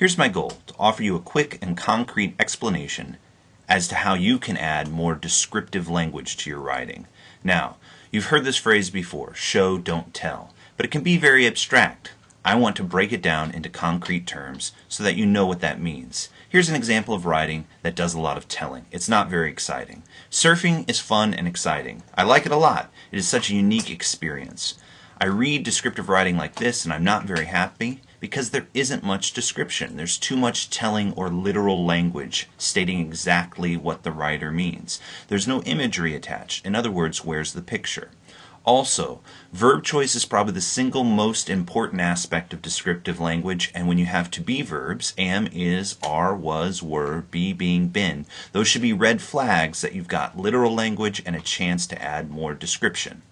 Here's my goal, to offer you a quick and concrete explanation as to how you can add more descriptive language to your writing. Now, you've heard this phrase before, show, don't tell, but it can be very abstract. I want to break it down into concrete terms so that you know what that means. Here's an example of writing that does a lot of telling. It's not very exciting. Surfing is fun and exciting. I like it a lot. It is such a unique experience. I read descriptive writing like this and I'm not very happy because there isn't much description. There's too much telling or literal language stating exactly what the writer means. There's no imagery attached. In other words, where's the picture? Also, verb choice is probably the single most important aspect of descriptive language, and when you have to be verbs, am, is, are, was, were, be, being, been, those should be red flags that you've got literal language and a chance to add more description.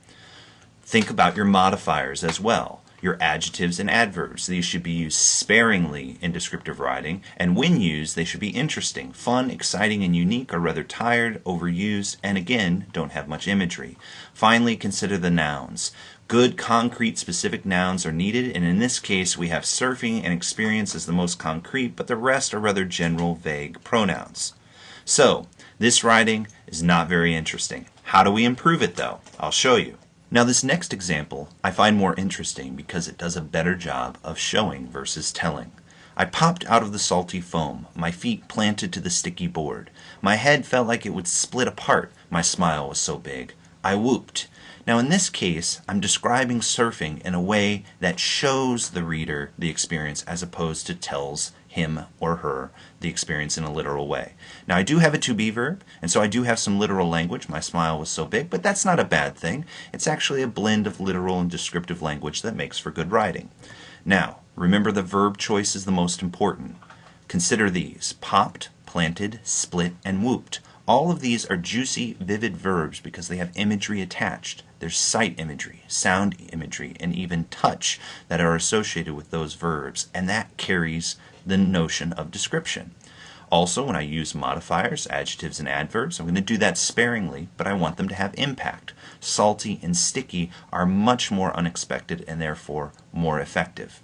Think about your modifiers as well. Your adjectives and adverbs. These should be used sparingly in descriptive writing, and when used, they should be interesting, fun, exciting, and unique, or rather tired, overused, and again, don't have much imagery. Finally, consider the nouns. Good, concrete, specific nouns are needed, and in this case, we have surfing and experience as the most concrete, but the rest are rather general, vague pronouns. So, this writing is not very interesting. How do we improve it, though? I'll show you. Now this next example I find more interesting because it does a better job of showing versus telling. I popped out of the salty foam, my feet planted to the sticky board. My head felt like it would split apart, my smile was so big. I whooped. Now in this case, I'm describing surfing in a way that shows the reader the experience as opposed to tells him or her the experience in a literal way. Now I do have a to be verb, and so I do have some literal language. My smile was so big, but that's not a bad thing. It's actually a blend of literal and descriptive language that makes for good writing. Now, remember the verb choice is the most important. Consider these: popped, planted, split, and whooped. All of these are juicy, vivid verbs because they have imagery attached. There's sight imagery, sound imagery, and even touch that are associated with those verbs, and that carries the notion of description. Also, when I use modifiers, adjectives, and adverbs, I'm going to do that sparingly, but I want them to have impact. Salty and sticky are much more unexpected and therefore more effective.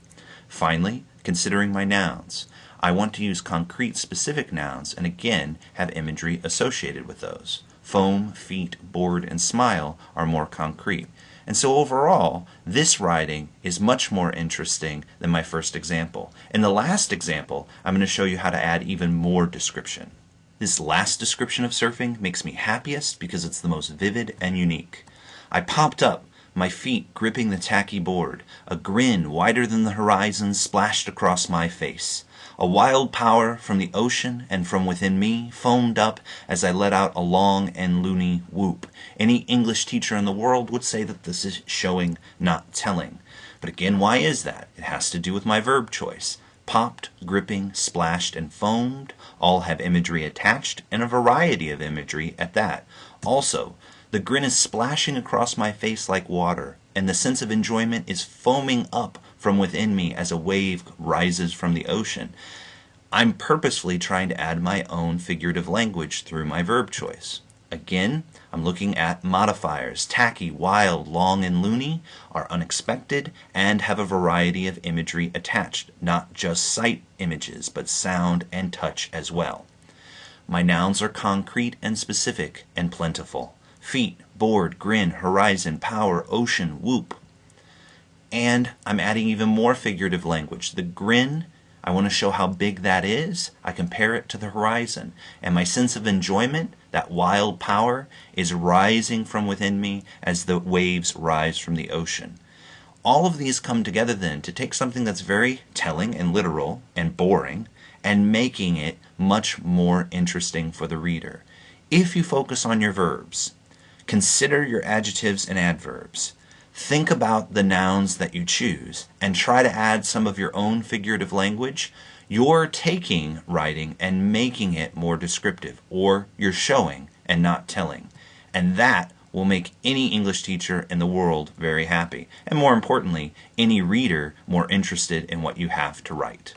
Finally, considering my nouns. I want to use concrete, specific nouns and again have imagery associated with those. Foam, feet, board, and smile are more concrete. And so overall, this writing is much more interesting than my first example. In the last example, I'm going to show you how to add even more description. This last description of surfing makes me happiest because it's the most vivid and unique. I popped up, my feet gripping the tacky board. A grin wider than the horizon splashed across my face. A wild power from the ocean and from within me foamed up as I let out a long and loony whoop. Any English teacher in the world would say that this is showing, not telling. But again, why is that? It has to do with my verb choice. Popped, gripping, splashed, and foamed all have imagery attached, and a variety of imagery at that. Also, the grin is splashing across my face like water, and the sense of enjoyment is foaming up from within me as a wave rises from the ocean. I'm purposefully trying to add my own figurative language through my verb choice. Again, I'm looking at modifiers. Tacky, wild, long, and loony are unexpected and have a variety of imagery attached, not just sight images, but sound and touch as well. My nouns are concrete and specific and plentiful. Feet, board, grin, horizon, power, ocean, whoop. And I'm adding even more figurative language. The grin, I want to show how big that is. I compare it to the horizon. And my sense of enjoyment, that wild power, is rising from within me as the waves rise from the ocean. All of these come together then to take something that's very telling and literal and boring and making it much more interesting for the reader. If you focus on your verbs, consider your adjectives and adverbs. Think about the nouns that you choose and try to add some of your own figurative language. You're taking writing and making it more descriptive, or you're showing and not telling. And that will make any English teacher in the world very happy. And more importantly, any reader more interested in what you have to write.